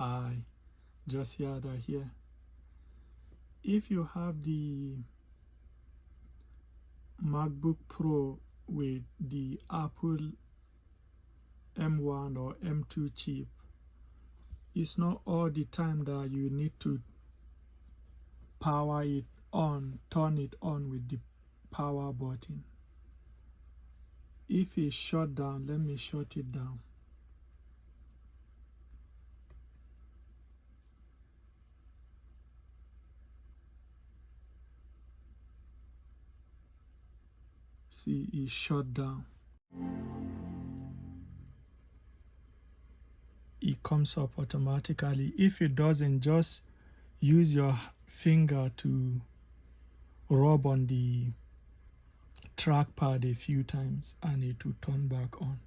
high. Just here or here. If you have the MacBook Pro with the Apple M1 or M2 chip, it's not all the time that you need to power it on, turn it on with the power button. If it's shut down, let me shut it down. See, it's shut down. It comes up automatically. If it doesn't, just use your finger to rub on the trackpad a few times and it will turn back on.